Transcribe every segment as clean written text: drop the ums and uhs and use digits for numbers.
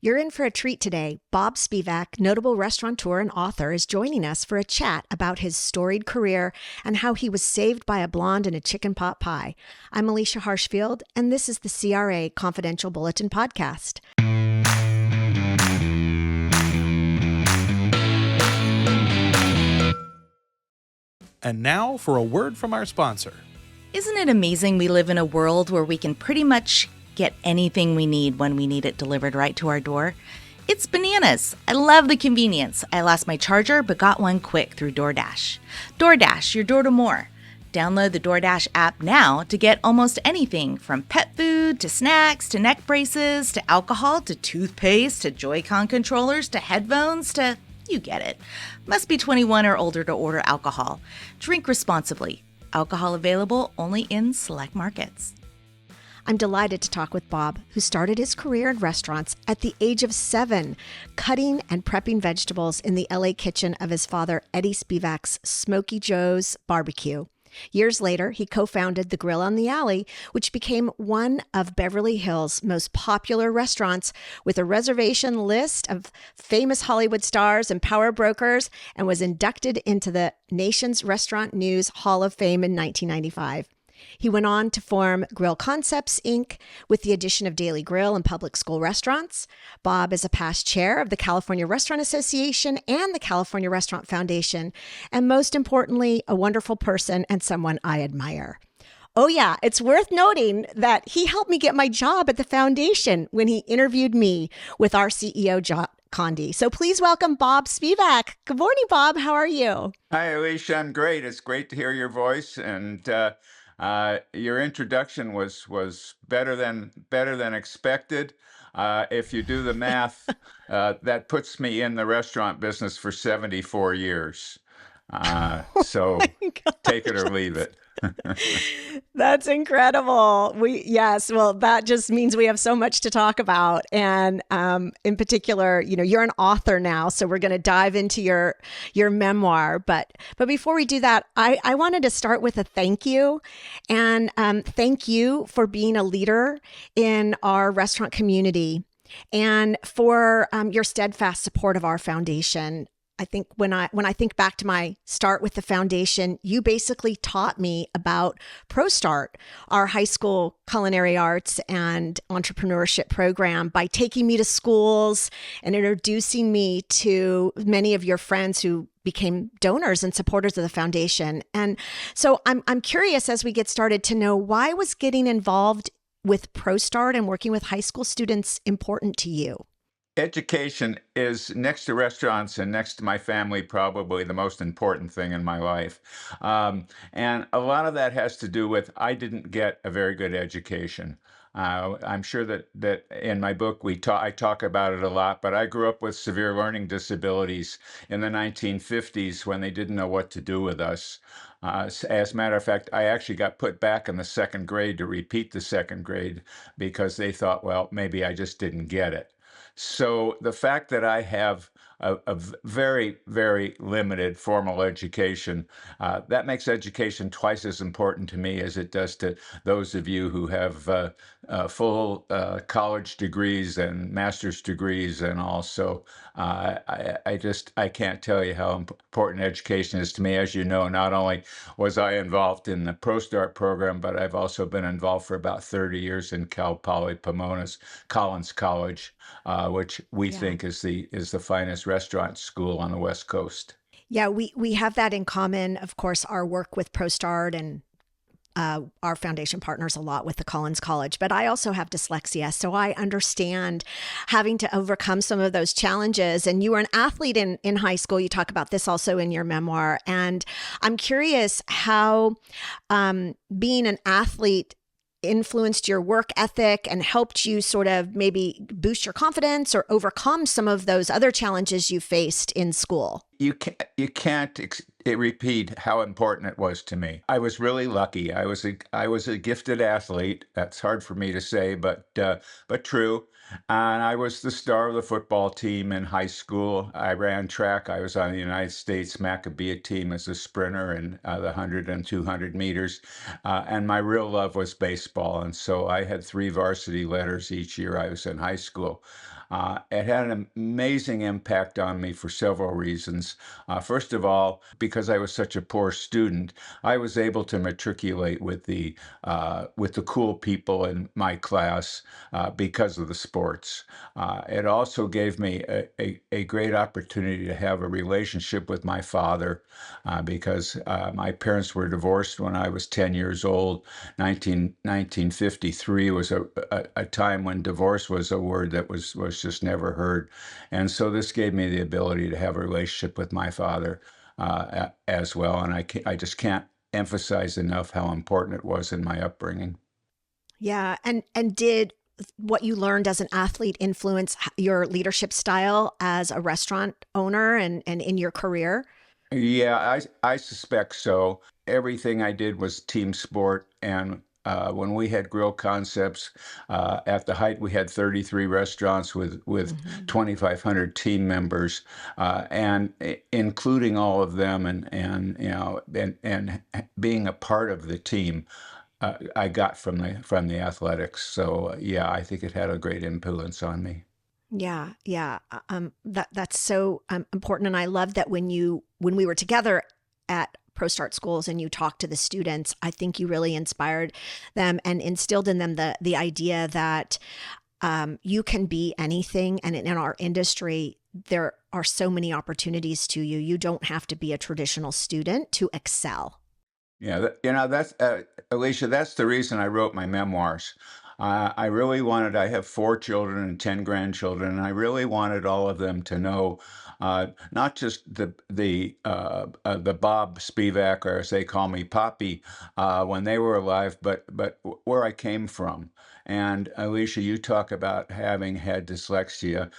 You're in for a treat today. Bob Spivak, notable restaurateur and author, is joining us for a chat about his storied career and how he was saved by a blonde in a chicken pot pie. I'm Alycia Harshfield, and this is the CRA Confidential Bulletin Podcast. And now for a word from our sponsor. Isn't it amazing we live in a world where we can pretty much get anything we need when we need it delivered right to our door? It's bananas. I love the convenience. I lost my charger but got one quick through DoorDash. DoorDash, your door to more. Download the DoorDash app now to get almost anything from pet food to snacks to neck braces to alcohol to toothpaste to Joy-Con controllers to headphones to... You get it. Must be 21 or older to order alcohol. Drink responsibly. Alcohol available only in select markets. I'm delighted to talk with Bob, who started his career in restaurants at the age of 7, cutting and prepping vegetables in the LA kitchen of his father, Eddie Spivak's Smokey Joe's Barbecue. Years later, he co-founded The Grill on the Alley, which became one of Beverly Hills' most popular restaurants with a reservation list of famous Hollywood stars and power brokers, and was inducted into the nation's Restaurant News Hall of Fame in 1995. He went on to form Grill Concepts, Inc. with the addition of Daily Grill and public school restaurants. Bob is a past chair of the California Restaurant Association and the California Restaurant Foundation, and most importantly, a wonderful person and someone I admire. Oh yeah, it's worth noting that he helped me get my job at the foundation when he interviewed me with our CEO, John Condi. So please welcome Bob Spivak. Good morning, Bob. How are you? Hi, Alycia. I'm great. It's great to hear your voice, and your introduction was better than expected. If you do the math, that puts me in the restaurant business for 74 years. So take it or leave it. That's incredible. Well, that just means we have so much to talk about. And in particular, you're an author now, so we're going to dive into your memoir. But before we do that, I wanted to start with a thank you. And thank you for being a leader in our restaurant community and for your steadfast support of our foundation. I think when I think back to my start with the foundation, you basically taught me about ProStart, our high school culinary arts and entrepreneurship program, by taking me to schools and introducing me to many of your friends who became donors and supporters of the foundation. And so I'm curious, as we get started, to know, why was getting involved with ProStart and working with high school students important to you? Education is, next to restaurants and next to my family, probably the most important thing in my life. And a lot of that has to do with, I didn't get a very good education. I'm sure that in my book I talk about it a lot, but I grew up with severe learning disabilities in the 1950s when they didn't know what to do with us. As a matter of fact, I actually got put back in the second grade to repeat the second grade because they thought, well, maybe I just didn't get it. So the fact that I have a very, very limited formal education, that makes education twice as important to me as it does to those of you who have full college degrees and master's degrees. And also, I can't tell you how important education is to me. As you know, not only was I involved in the ProStart program, but I've also been involved for about 30 years in Cal Poly Pomona's Collins College, which we think is the finest restaurant school on the West Coast. Yeah, we have that in common. Of course, our work with ProStart and our foundation partners a lot with the Collins College, but I also have dyslexia, so I understand having to overcome some of those challenges. And you were an athlete in high school. You talk about this also in your memoir. And I'm curious how being an athlete influenced your work ethic and helped you sort of maybe boost your confidence or overcome some of those other challenges you faced in school. repeat how important it was to me. I was really lucky. I was a gifted athlete. That's hard for me to say, but true. And I was the star of the football team in high school. I ran track. I was on the United States Maccabees team as a sprinter in the 100 and 200 meters. And my real love was baseball. And so I had 3 varsity letters each year I was in high school. It had an amazing impact on me for several reasons. First of all, because I was such a poor student, I was able to matriculate with the cool people in my class because of the sports. It also gave me a great opportunity to have a relationship with my father because my parents were divorced when I was 10 years old. 1953 was a time when divorce was a word that was just never heard. And so this gave me the ability to have a relationship with my father as well. And I just can't emphasize enough how important it was in my upbringing. Yeah. And did what you learned as an athlete influence your leadership style as a restaurant owner and in your career? Yeah, I suspect so. Everything I did was team sport, and when we had grill concepts, at the height we had 33 restaurants with Hmm. 2,500 team members, and including all of them, and and being a part of the team. I got from the athletics. So yeah, I think it had a great influence on me. Yeah, yeah. That's so important, and I love that when we were together at Pro Start schools and you talked to the students, I think you really inspired them and instilled in them the idea that you can be anything, and in our industry, there are so many opportunities to you. You don't have to be a traditional student to excel. Yeah, that's Alycia. That's the reason I wrote my memoirs. I really wanted. I have 4 children and 10 grandchildren, and I really wanted all of them to know, not just the Bob Spivak, or as they call me, Poppy, when they were alive, but where I came from. And Alycia, you talk about having had dyslexia.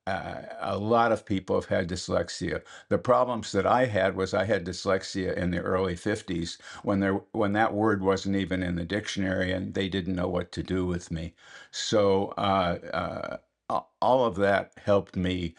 A lot of people have had dyslexia. The problems that I had was I had dyslexia in the early 50s when that word wasn't even in the dictionary and they didn't know what to do with me. So all of that helped me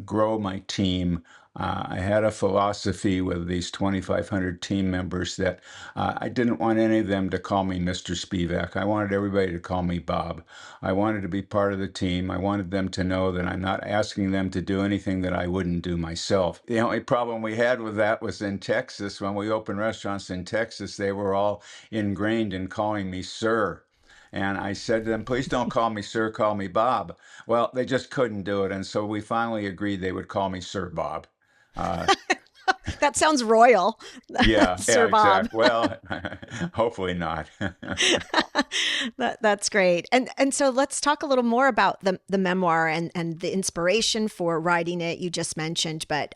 grow my team. I had a philosophy with these 2,500 team members that I didn't want any of them to call me Mr. Spivak. I wanted everybody to call me Bob. I wanted to be part of the team. I wanted them to know that I'm not asking them to do anything that I wouldn't do myself. The only problem we had with that was in Texas. When we opened restaurants in Texas, they were all ingrained in calling me sir. And I said to them, please don't call me sir, call me Bob. Well, they just couldn't do it. And so we finally agreed they would call me Sir Bob. Uh, That sounds royal, yeah, Sir Bob. exactly. Well, hopefully not. That's great. And so let's talk a little more about the memoir and the inspiration for writing it. You just mentioned, but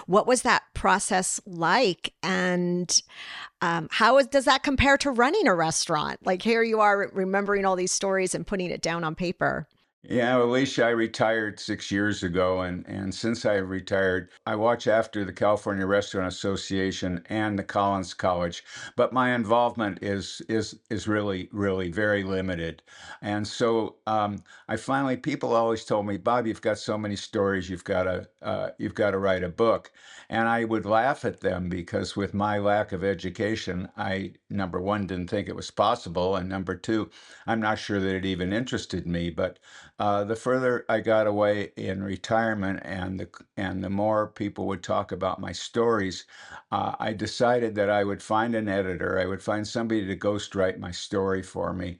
what was that process like? And does that compare to running a restaurant? Like here you are remembering all these stories and putting it down on paper. Yeah, well, Alicia, I retired 6 years ago, and since I retired, I watch after the California Restaurant Association and the Collins College, but my involvement is really very limited. And so I finally, people always told me, Bob, you've got so many stories, you've got to write a book. And I would laugh at them because with my lack of education, I, number one, didn't think it was possible, and number two, I'm not sure that it even interested me. But the further I got away in retirement, and the more people would talk about my stories, I decided that I would find an editor. I would find somebody to ghostwrite my story for me,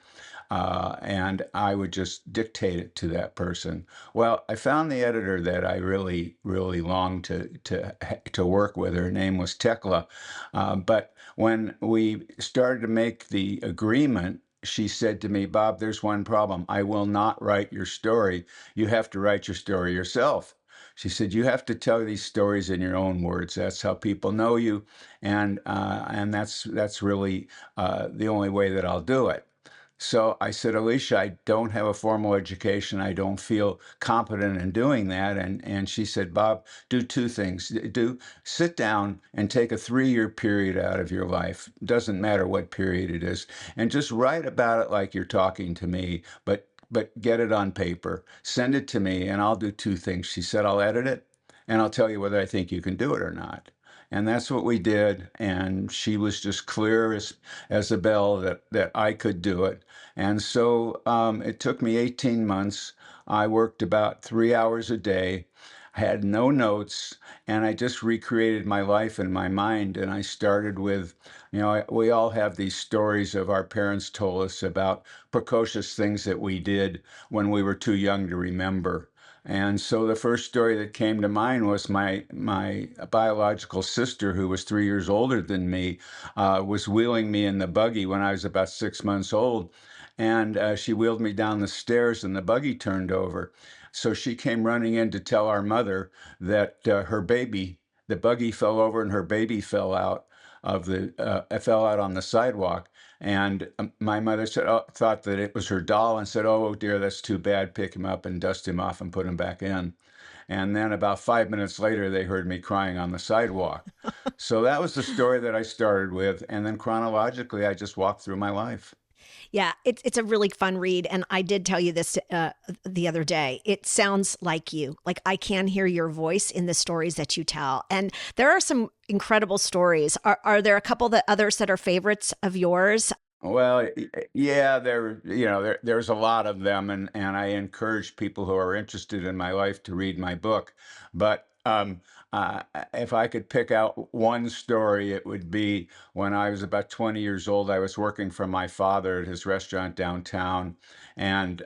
and I would just dictate it to that person. Well, I found the editor that I really longed to work with. Her name was Tekla, but when we started to make the agreement, she said to me, Bob, there's one problem. I will not write your story. You have to write your story yourself. She said, you have to tell these stories in your own words. That's how people know you. And that's really the only way that I'll do it. So I said, Alycia, I don't have a formal education. I don't feel competent in doing that. And she said, Bob, do two things. Do sit down and take a 3-year period out of your life. Doesn't matter what period it is, and just write about it like you're talking to me, but get it on paper. Send it to me, and I'll do two things. She said, I'll edit it, and I'll tell you whether I think you can do it or not. And that's what we did. And she was just clear as a bell that I could do it. And so it took me 18 months. I worked about 3 hours a day, had no notes, and I just recreated my life in my mind. And I started with, we all have these stories of our parents told us about precocious things that we did when we were too young to remember. And so the first story that came to mind was my biological sister, who was 3 years older than me, was wheeling me in the buggy when I was about 6 months old. And she wheeled me down the stairs and the buggy turned over. So she came running in to tell our mother that the buggy fell over and her baby fell out on the sidewalk. And my mother thought that it was her doll and said, "Oh dear, that's too bad. Pick him up and dust him off and put him back in." And then about 5 minutes later, they heard me crying on the sidewalk. So that was the story that I started with. And then chronologically, I just walked through my life. Yeah, it's a really fun read. And I did tell you this the other day. It sounds like you. Like I can hear your voice in the stories that you tell. And there are some incredible stories. Are there a couple others that are favorites of yours? Well, yeah, there's a lot of them, and I encourage people who are interested in my life to read my book. But if I could pick out one story, it would be when I was about 20 years old. I was working for my father at his restaurant downtown, and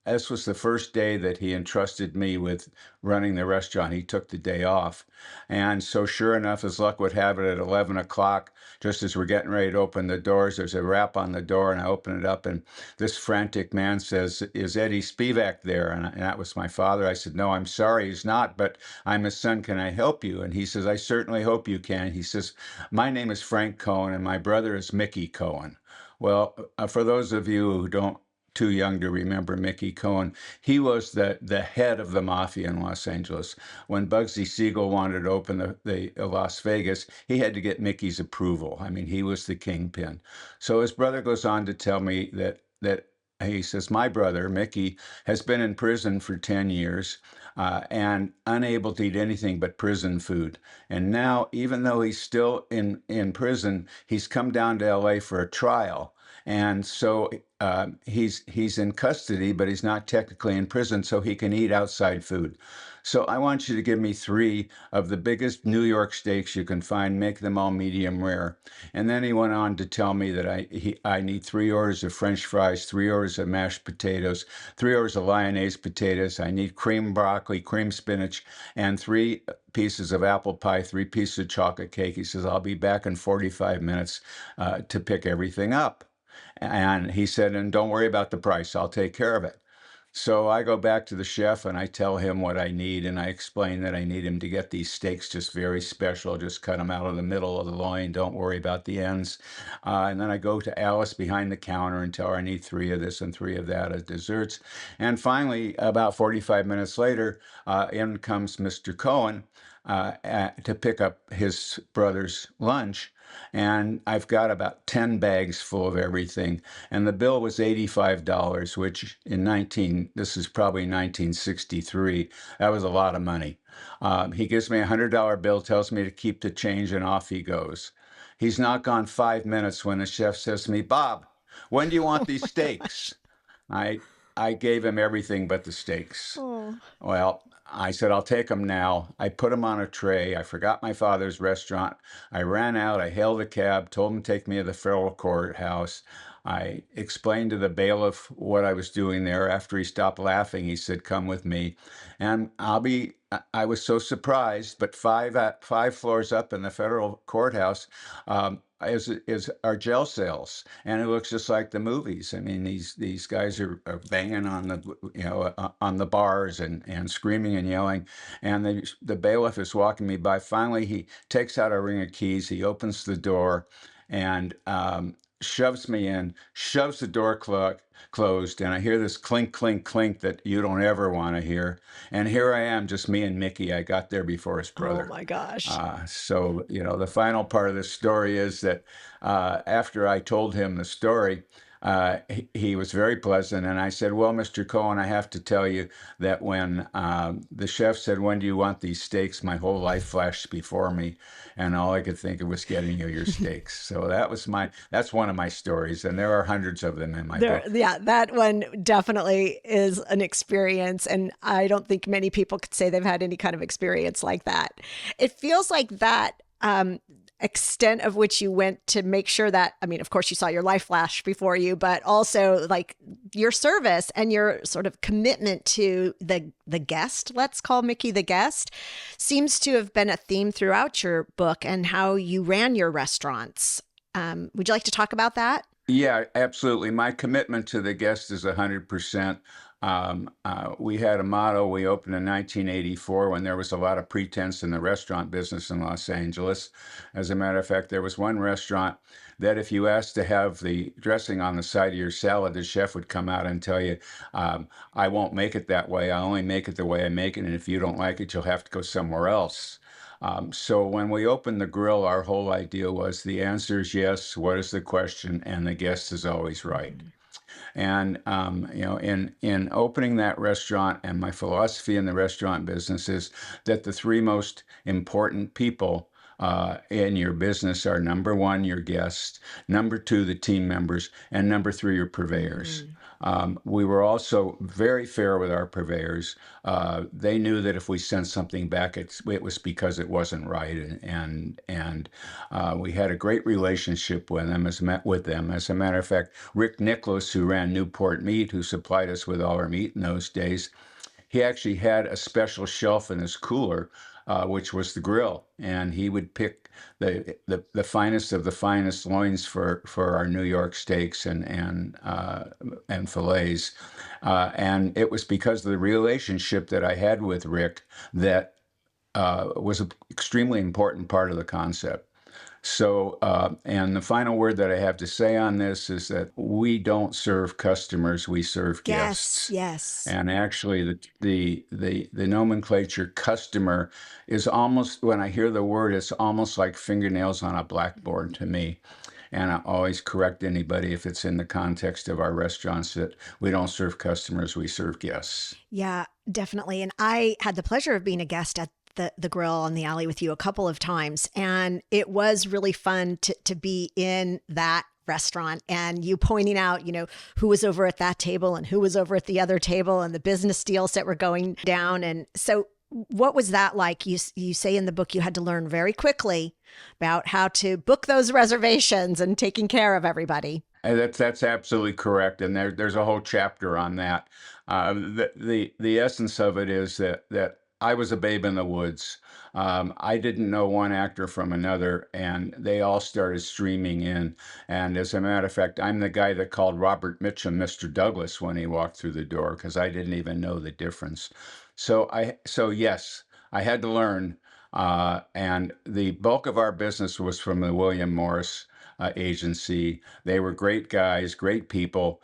this was the first day that he entrusted me with running the restaurant. He took the day off, and so sure enough, as luck would have it, at 11 o'clock, just as we're getting ready to open the doors, there's a rap on the door, and I open it up, and this frantic man says, "Is Eddie Spivak there?" And that was my father. I said, "No, I'm sorry, he's not, but I'm his son. Can I help you?" And he says, "I certainly hope you can." He says, "My name is Frank Cohen, and my brother is Mickey Cohen." Well, for those of you who don't too young to remember Mickey Cohen, he was the head of the mafia in Los Angeles. When Bugsy Siegel wanted to open the Las Vegas, he had to get Mickey's approval. I mean, he was the kingpin. So his brother goes on to tell me that he says, "My brother, Mickey, has been in prison for 10 years and unable to eat anything but prison food. And now, even though he's still in prison, he's come down to LA for a trial. And so he's in custody, but he's not technically in prison, so he can eat outside food. So I want you to give me 3 of the biggest New York steaks you can find. Make them all medium rare." And then he went on to tell me that I need 3 orders of French fries, 3 orders of mashed potatoes, 3 orders of lyonnaise potatoes. I need cream broccoli, cream spinach, and 3 pieces of apple pie, 3 pieces of chocolate cake. He says, "I'll be back in 45 minutes to pick everything up." And he said, "And don't worry about the price. I'll take care of it." So I go back to the chef and I tell him what I need, and I explain that I need him to get these steaks just very special, just cut them out of the middle of the loin, don't worry about the ends. And then I go to Alice behind the counter and tell her I need 3 of this and 3 of that as desserts. And finally, about 45 minutes later, in comes Mr. Cohen to pick up his brother's lunch. And I've got about 10 bags full of everything. And the bill was $85, which this is probably 1963. That was a lot of money. He gives me a $100 bill, tells me to keep the change, and off he goes. He's not gone 5 minutes when the chef says to me, "Bob, when do you want these steaks?" I I gave him everything but the steaks. Oh. Well, I said, "I'll take them now." I put them on a tray. I forgot my father's restaurant. I ran out. I hailed a cab, told him to take me to the federal courthouse. I explained to the bailiff what I was doing there. After he stopped laughing, he said, "Come with me." And I was so surprised, but 5 floors up in the federal courthouse, is our jail cells, and it looks just like the movies. I mean, these guys are banging on on the bars and screaming and yelling, and the bailiff is walking me by. Finally, he takes out a ring of keys. He opens the door, and shoves me in, shoves the door closed, and I hear this clink, clink, clink that you don't ever want to hear. And here I am, just me and Mickey. I got there before his Oh brother. my gosh. So, the final part of the story is that after I told him the story, he was very pleasant. And I said, well, Mr. Cohen, I have to tell you that when the chef said, when do you want these steaks? My whole life flashed before me. And all I could think of was getting you your steaks. So that's one of my stories. And there are hundreds of them in my book. Yeah, that one definitely is an experience. And I don't think many people could say they've had any kind of experience like that. It feels like that extent of which you went to make sure that, I mean, of course you saw your life flash before you, but also like your service and your sort of commitment to the guest, let's call Mickey the guest, seems to have been a theme throughout your book and how you ran your restaurants. Would you like to talk about that? Yeah, absolutely. My commitment to the guest is 100%. We had a motto. We opened in 1984 when there was a lot of pretense in the restaurant business in Los Angeles. As a matter of fact, there was one restaurant that if you asked to have the dressing on the side of your salad, the chef would come out and tell you, I won't make it that way. I only make it the way I make it. And if you don't like it, you'll have to go somewhere else. So when we opened the grill, our whole idea was the answer is yes. What is the question? And the guest is always right. And in opening that restaurant, and my philosophy in the restaurant business is that the three most important people in your business are number one, your guests, number two, the team members, and number three, your purveyors. We were also very fair with our purveyors. They knew that if we sent something back, it was because it wasn't right, and we had a great relationship with them. As a matter of fact, Rick Nicholas, who ran Newport Meat, who supplied us with all our meat in those days, he actually had a special shelf in his cooler, which was the grill, and he would pick the finest of the finest loins for our New York steaks and fillets, and it was because of the relationship that I had with Rick that was an extremely important part of the concept. So, and the final word that I have to say on this is that we don't serve customers, we serve guests. Yes. And actually, the nomenclature customer is almost, when I hear the word, it's almost like fingernails on a blackboard to me. And I always correct anybody if it's in the context of our restaurants that we don't serve customers, we serve guests. Yeah, definitely. And I had the pleasure of being a guest at the grill on the alley with you a couple of times. And it was really fun to be in that restaurant and you pointing out, who was over at that table and who was over at the other table and the business deals that were going down. And so what was that like? You say in the book you had to learn very quickly about how to book those reservations and taking care of everybody. And that's absolutely correct. And there's a whole chapter on that. The essence of it is that I was a babe in the woods. I didn't know one actor from another, and they all started streaming in. And as a matter of fact, I'm the guy that called Robert Mitchum Mr. Douglas when he walked through the door because I didn't even know the difference. So yes, I had to learn. And the bulk of our business was from the William Morris agency. They were great guys, great people.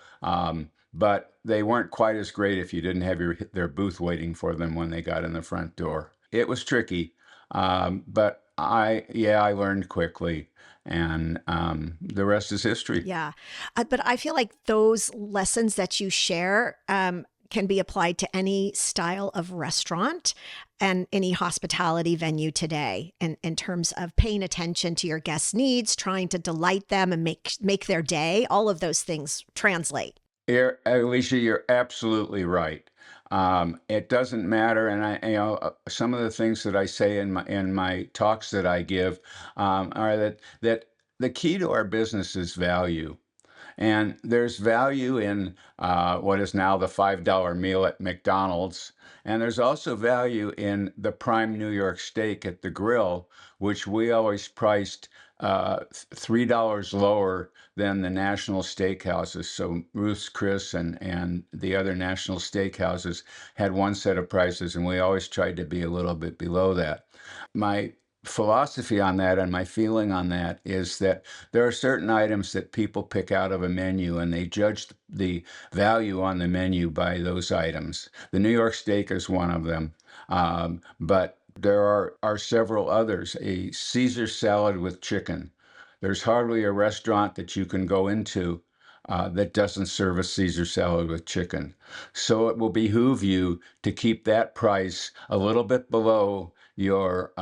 But they weren't quite as great if you didn't have their booth waiting for them when they got in the front door. It was tricky, but I learned quickly, and the rest is history. Yeah, but I feel like those lessons that you share can be applied to any style of restaurant and any hospitality venue today in terms of paying attention to your guests' needs, trying to delight them and make their day. All of those things translate. Alycia, you're absolutely right. It doesn't matter, and some of the things that I say in my talks that I give are that the key to our business is value, and there's value in what is now the $5 meal at McDonald's, and there's also value in the prime New York steak at the grill, which we always priced $3 lower than the national steakhouses. So Ruth's Chris and the other national steakhouses had one set of prices, and we always tried to be a little bit below that. My philosophy on that and my feeling on that is that there are certain items that people pick out of a menu and they judge the value on the menu by those items. The New York steak is one of them, but there are several others. A Caesar salad with chicken. There's hardly a restaurant that you can go into that doesn't serve a Caesar salad with chicken. So it will behoove you to keep that price a little bit below your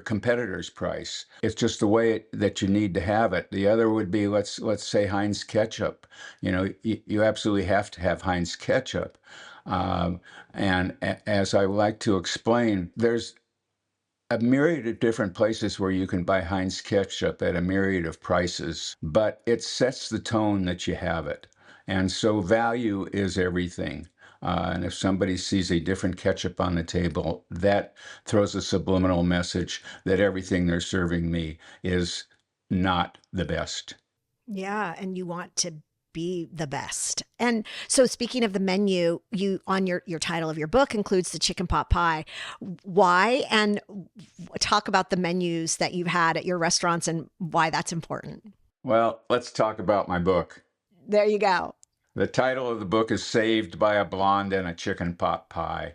competitor's price. It's just the way that you need to have it. The other would be let's say Heinz ketchup. You know, you absolutely have to have Heinz ketchup. And as I like to explain, there's a myriad of different places where you can buy Heinz ketchup at a myriad of prices, but it sets the tone that you have it. And so value is everything. And if somebody sees a different ketchup on the table, that throws a subliminal message that everything they're serving me is not the best. Yeah, and you want to be the best. And so speaking of the menu, you on your title of your book includes the chicken pot pie. Why? And talk about the menus that you've had at your restaurants and why that's important. Well, let's talk about my book. There you go. The title of the book is Saved by a Blonde and a Chicken Pot Pie.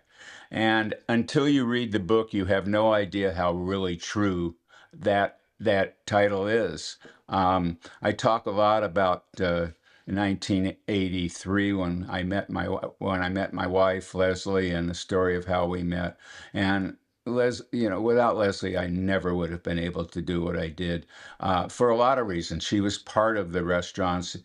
And until you read the book, you have no idea how really true that title is. I talk a lot about 1983 when I met my wife Leslie, and the story of how we met. And without Leslie, I never would have been able to do what I did for a lot of reasons. She was part of the restaurants.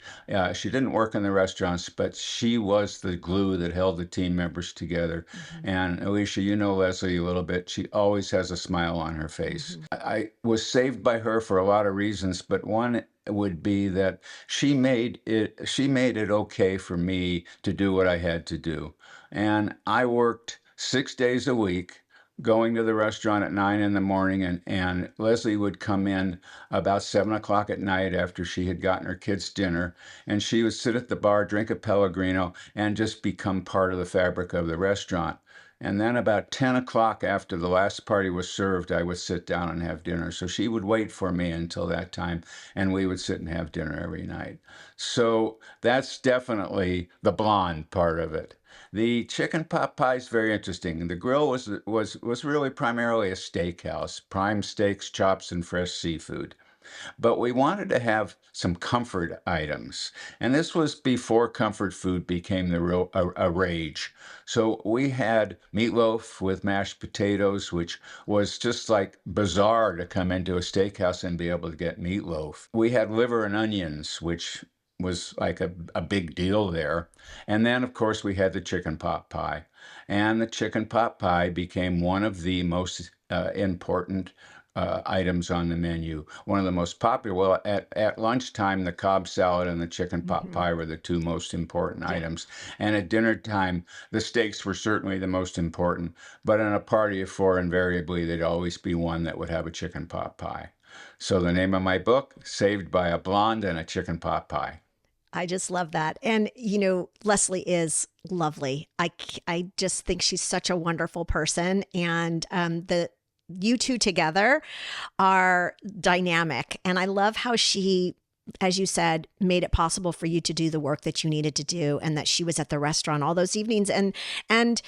She didn't work in the restaurants, but she was the glue that held the team members together. Mm-hmm. And Alycia, you know Leslie a little bit. She always has a smile on her face. Mm-hmm. I was saved by her for a lot of reasons, but one would be that she made it okay for me to do what I had to do. And I worked 6 days a week, going to the restaurant at 9 in the morning, and Leslie would come in about 7 o'clock at night after she had gotten her kids dinner, and she would sit at the bar, drink a Pellegrino, and just become part of the fabric of the restaurant. And then about 10 o'clock after the last party was served, I would sit down and have dinner. So she would wait for me until that time, and we would sit and have dinner every night. So that's definitely the blonde part of it. The chicken pot pie is very interesting. The grill was really primarily a steakhouse, prime steaks, chops, and fresh seafood. But we wanted to have some comfort items. And this was before comfort food became a rage. So we had meatloaf with mashed potatoes, which was just like bizarre to come into a steakhouse and be able to get meatloaf. We had liver and onions, which was like a big deal there. And then, of course, we had the chicken pot pie. And the chicken pot pie became one of the most important items on the menu. One of the most popular. Well, at lunchtime, the Cobb salad and the chicken pot pie were the two most important items. And at dinner time, the steaks were certainly the most important. But in a party of four, invariably, there'd always be one that would have a chicken pot pie. So the name of my book, Saved by a Blonde and a Chicken Pot Pie. I just love that. And, Leslie is lovely. I just think she's such a wonderful person. And you two together are dynamic. And I love how she, as you said, made it possible for you to do the work that you needed to do, and that she was at the restaurant all those evenings and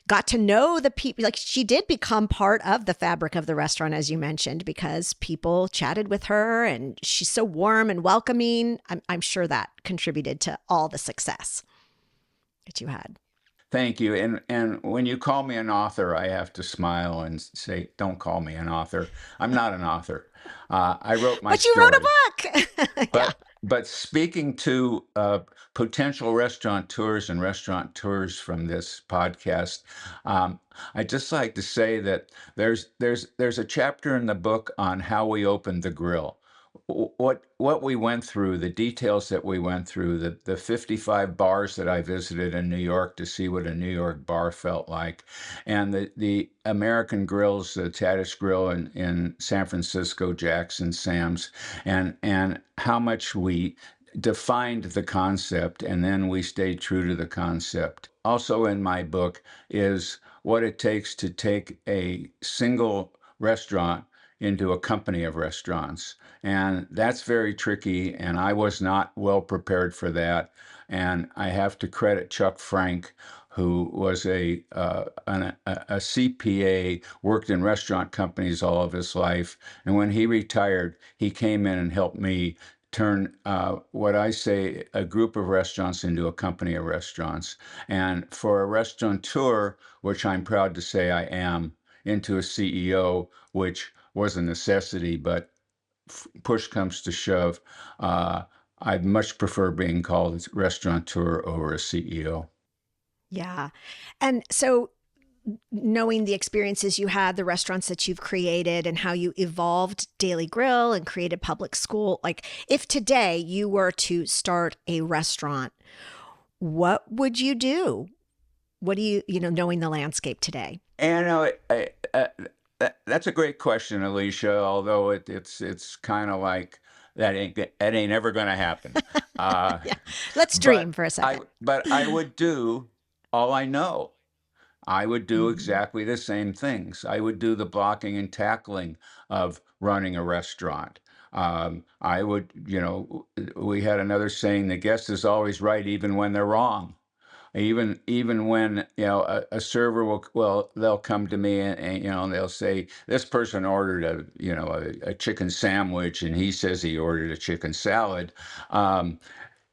got to know the people. Like, she did become part of the fabric of the restaurant, as you mentioned, because people chatted with her and she's so warm and welcoming. I'm sure that contributed to all the success that you had. Thank you. And when you call me an author, I have to smile and say, don't call me an author. I'm not an author. I wrote my story. But you wrote a book. But speaking to potential restaurateurs and restaurateurs from this podcast, I'd just like to say that there's a chapter in the book on how we opened the grill. What we went through, the details that we went through, the 55 bars that I visited in New York to see what a New York bar felt like, and the American grills, the Tatis Grill in San Francisco, Jackson, Sam's, and how much we defined the concept, and then we stayed true to the concept. Also in my book is what it takes to take a single restaurant into a company of restaurants. And that's very tricky, and I was not well prepared for that. And I have to credit Chuck Frank, who was a CPA, worked in restaurant companies all of his life. And when he retired, he came in and helped me turn what I say a group of restaurants into a company of restaurants. And for a restaurateur, which I'm proud to say I am, into a CEO, which was a necessity, but push comes to shove, I'd much prefer being called restaurateur over a CEO. Yeah. And so, knowing the experiences you had, the restaurants that you've created, and how you evolved Daily Grill and created Public School, like if today you were to start a restaurant, what would you do? What do you know, knowing the landscape today? And that's a great question, Alycia. Although it's kind of like that ain't ever going to happen. Uh, Yeah. Let's but dream for a second. I would do all I know. I would do Mhm. exactly the same things. I would do the blocking and tackling of running a restaurant. I would, we had another saying: the guest is always right, even when they're wrong. Even when a server they'll come to me and they'll say this person ordered a chicken sandwich and he says he ordered a chicken salad. Um,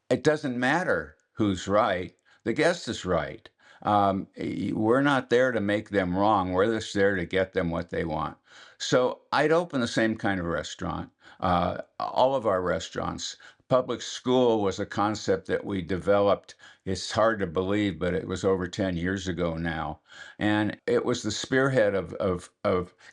it doesn't matter who's right. The guest is right. We're not there to make them wrong. We're just there to get them what they want. So I'd open the same kind of restaurant. All of our restaurants. Public school was a concept that we developed. It's hard to believe, but it was over 10 years ago now. And it was the spearhead of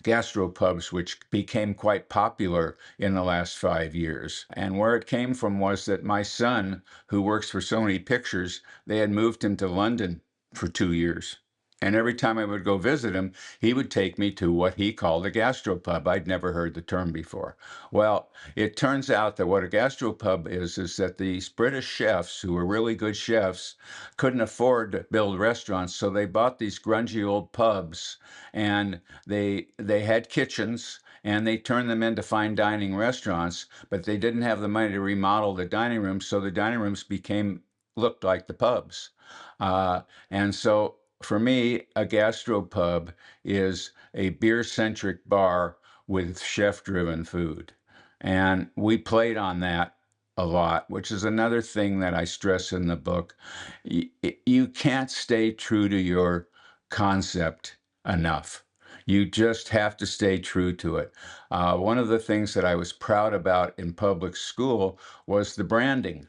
gastropubs, which became quite popular in the last 5 years. And where it came from was that my son, who works for Sony Pictures, they had moved him to London for 2 years. And every time I would go visit him, he would take me to what he called a gastropub. I'd never heard the term before. Well, it turns out that what a gastropub is that these British chefs, who were really good chefs, couldn't afford to build restaurants, so they bought these grungy old pubs, and they had kitchens, and they turned them into fine dining restaurants, but they didn't have the money to remodel the dining rooms, so the dining rooms looked like the pubs. And so for me, a gastropub is a beer-centric bar with chef-driven food. And we played on that a lot, which is another thing that I stress in the book. You can't stay true to your concept enough. You just have to stay true to it. One of the things that I was proud about in public school was the branding.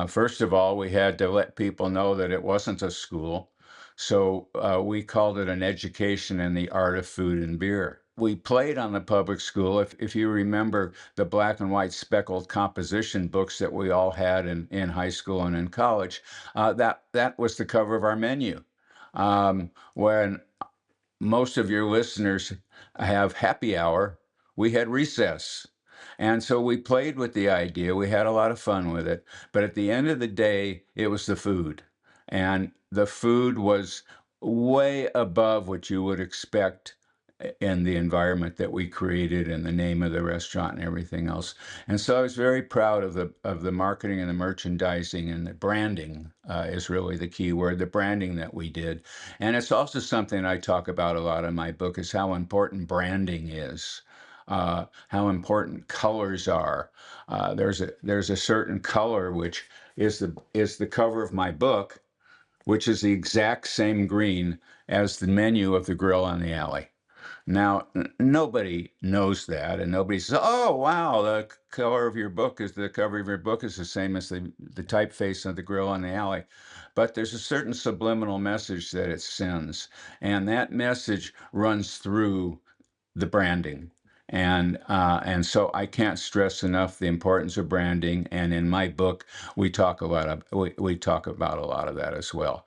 First of all, we had to let people know that it wasn't a school. So we called it an education in the art of food and beer. We played on the public school. If you remember the black and white speckled composition books that we all had in high school and in college, that was the cover of our menu. When most of your listeners have happy hour, we had recess. And so we played with the idea. We had a lot of fun with it. But at the end of the day, it was the food. And the food was way above what you would expect in the environment that we created and the name of the restaurant and everything else. And so I was very proud of the marketing and the merchandising, and the branding is really the key word, the branding that we did. And it's also something I talk about a lot in my book, is how important branding is. How important colors are. There's a certain color which is the cover of my book, which is the exact same green as the menu of the Grill on the Alley. Now, nobody knows that, and nobody says, "Oh, wow, the cover of your book is the same as the typeface of the Grill on the Alley." But there's a certain subliminal message that it sends, and that message runs through the branding. And so I can't stress enough the importance of branding. And in my book, we talk about a lot of that as well.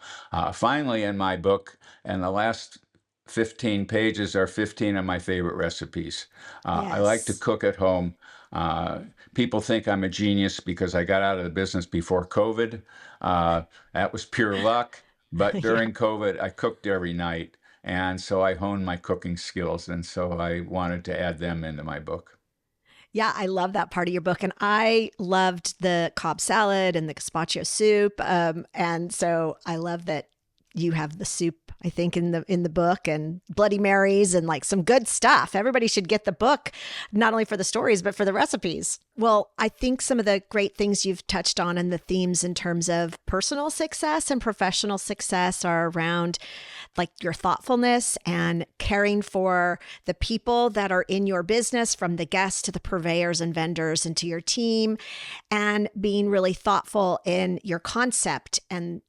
Finally, in my book, and the last 15 pages are 15 of my favorite recipes. I like to Yes. cook at home. People think I'm a genius because I got out of the business before COVID. That was pure luck. But Yeah. during COVID, I cooked every night. And so I honed my cooking skills. And so I wanted to add them into my book. Yeah, I love that part of your book. And I loved the Cobb salad and the gazpacho soup. And so I love that you have the soup, I think, in the book, and Bloody Marys and like some good stuff. Everybody should get the book, not only for the stories, but for the recipes. Well, I think some of the great things you've touched on and the themes in terms of personal success and professional success are around like your thoughtfulness and caring for the people that are in your business, from the guests to the purveyors and vendors and to your team, and being really thoughtful in your concept and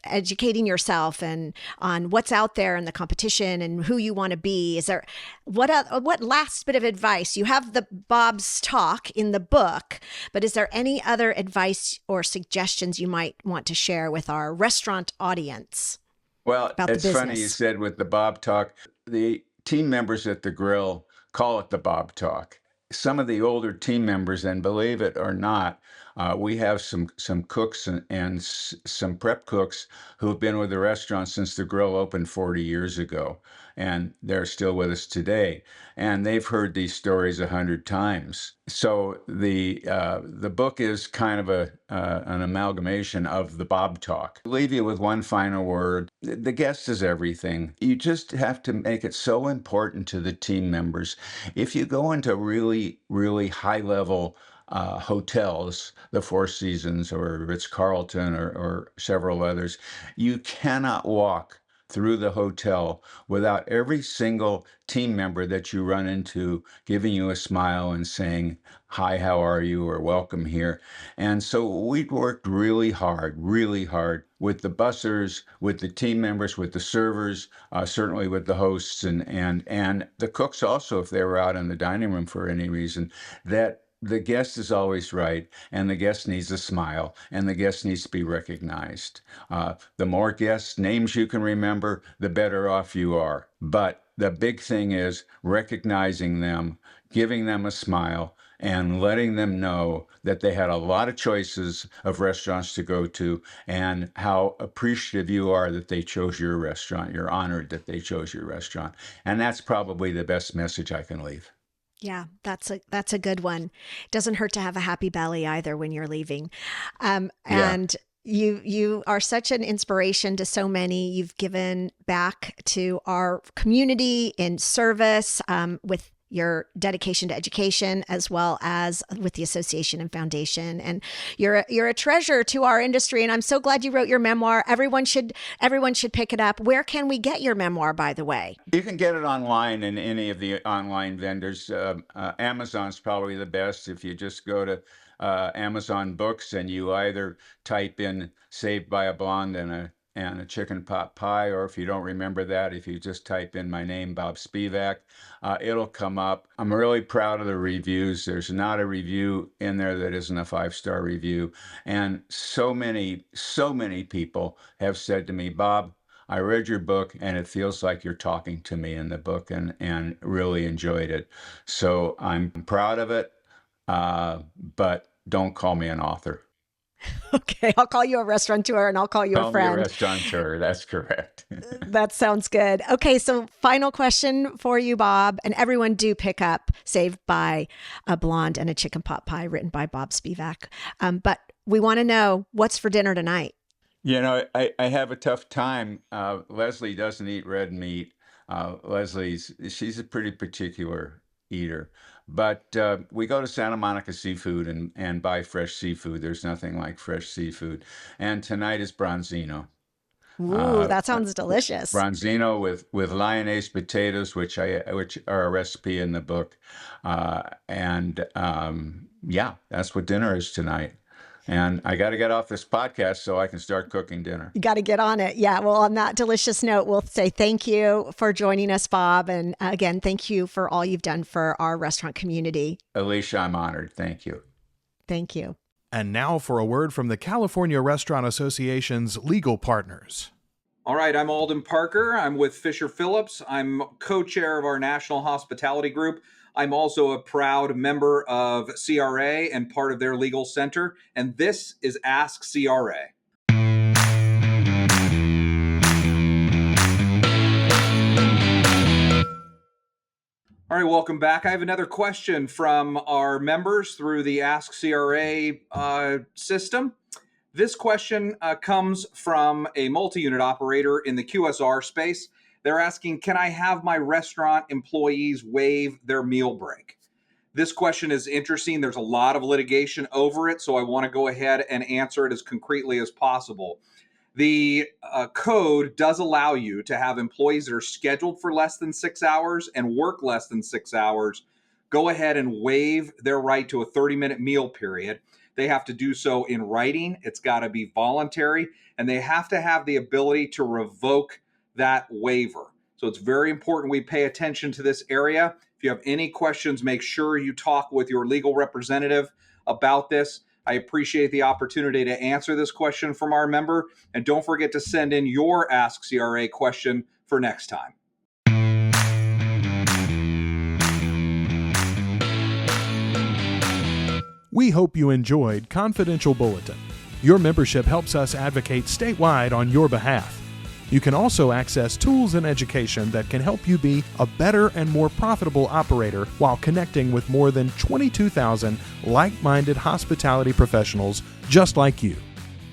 educating yourself and on what's out there in the competition and who you want to be. Is there what last bit of advice? You have the Bob's talk in the book, but is there any other advice or suggestions you might want to share with our restaurant audience? Well, About the it's funny you business. said with the Bob Talk, the team members at the grill call it the Bob Talk. Some of the older team members, and believe it or not, we have some cooks and some prep cooks who have been with the restaurant since the grill opened 40 years ago, and they're still with us today. And they've heard these stories 100 times. So the book is kind of an amalgamation of the Bob Talk. I'll leave you with one final word. The guest is everything. You just have to make it so important to the team members. If you go into really, really high level hotels, the Four Seasons or Ritz-Carlton or several others, you cannot walk through the hotel without every single team member that you run into giving you a smile and saying, "Hi, how are you?" or "Welcome here." And so we worked really hard with the bussers, with the team members, with the servers, certainly with the hosts and the cooks also, if they were out in the dining room for any reason, that the guest is always right, and the guest needs a smile, and the guest needs to be recognized. The more guest names you can remember, the better off you are. But the big thing is recognizing them, giving them a smile, and letting them know that they had a lot of choices of restaurants to go to, and how appreciative you are that they chose your restaurant. You're honored that they chose your restaurant. And that's probably the best message I can leave. Yeah, that's a good one. Doesn't hurt to have a happy belly either when you're leaving. And you are such an inspiration to so many. You've given back to our community in service, with your dedication to education, as well as with the association and foundation. And you're a treasure to our industry. And I'm so glad you wrote your memoir. Everyone should pick it up. Where can we get your memoir, by the way? You can get it online in any of the online vendors. Amazon's probably the best. If you just go to Amazon Books and you either type in "Saved by a Blonde" and a chicken pot pie, or if you don't remember that, if you just type in my name, Bob Spivak, it'll come up. I'm really proud of the reviews. There's not a review in there that isn't a 5-star review. And so many people have said to me, "Bob, I read your book and it feels like you're talking to me in the book," and really enjoyed it. So I'm proud of it, but don't call me an author. Okay, I'll call you a restaurateur and I'll call you a friend. Call me a restaurateur, that's correct. That sounds good. Okay, so final question for you, Bob, and everyone do pick up Saved by a Blonde and a Chicken Pot Pie, written by Bob Spivak. But we want to know, what's for dinner tonight? You know, I have a tough time. Leslie doesn't eat red meat. She's a pretty particular eater. But we go to Santa Monica Seafood and buy fresh seafood. There's nothing like fresh seafood. And tonight is bronzino. Ooh, that sounds delicious. Bronzino with Lyonnaise potatoes, which are a recipe in the book. Yeah, that's what dinner is tonight. And I got to get off this podcast so I can start cooking dinner. You got to get on it. Yeah. Well, on that delicious note, we'll say thank you for joining us, Bob. And again, thank you for all you've done for our restaurant community. Alycia, I'm honored. Thank you. Thank you. And now for a word from the California Restaurant Association's legal partners. All right, I'm Alden Parker. I'm with Fisher Phillips. I'm co-chair of our National Hospitality Group. I'm also a proud member of CRA and part of their legal center. And this is Ask CRA. All right, welcome back. I have another question from our members through the Ask CRA system. This question comes from a multi-unit operator in the QSR space. They're asking, can I have my restaurant employees waive their meal break? This question is interesting. There's a lot of litigation over it, so I want to go ahead and answer it as concretely as possible. The code does allow you to have employees that are scheduled for less than 6 hours and work less than 6 hours go ahead and waive their right to a 30-minute meal period. They have to do so in writing. It's got to be voluntary, and they have to have the ability to revoke that waiver. So it's very important we pay attention to this area. If you have any questions, make sure you talk with your legal representative about this. I appreciate the opportunity to answer this question from our member. And don't forget to send in your Ask CRA question for next time. We hope you enjoyed Confidential Bulletin. Your membership helps us advocate statewide on your behalf. You can also access tools and education that can help you be a better and more profitable operator while connecting with more than 22,000 like-minded hospitality professionals just like you.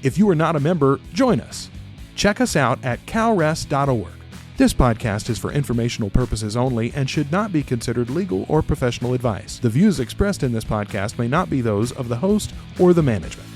If you are not a member, join us. Check us out at calrest.org. This podcast is for informational purposes only and should not be considered legal or professional advice. The views expressed in this podcast may not be those of the host or the management.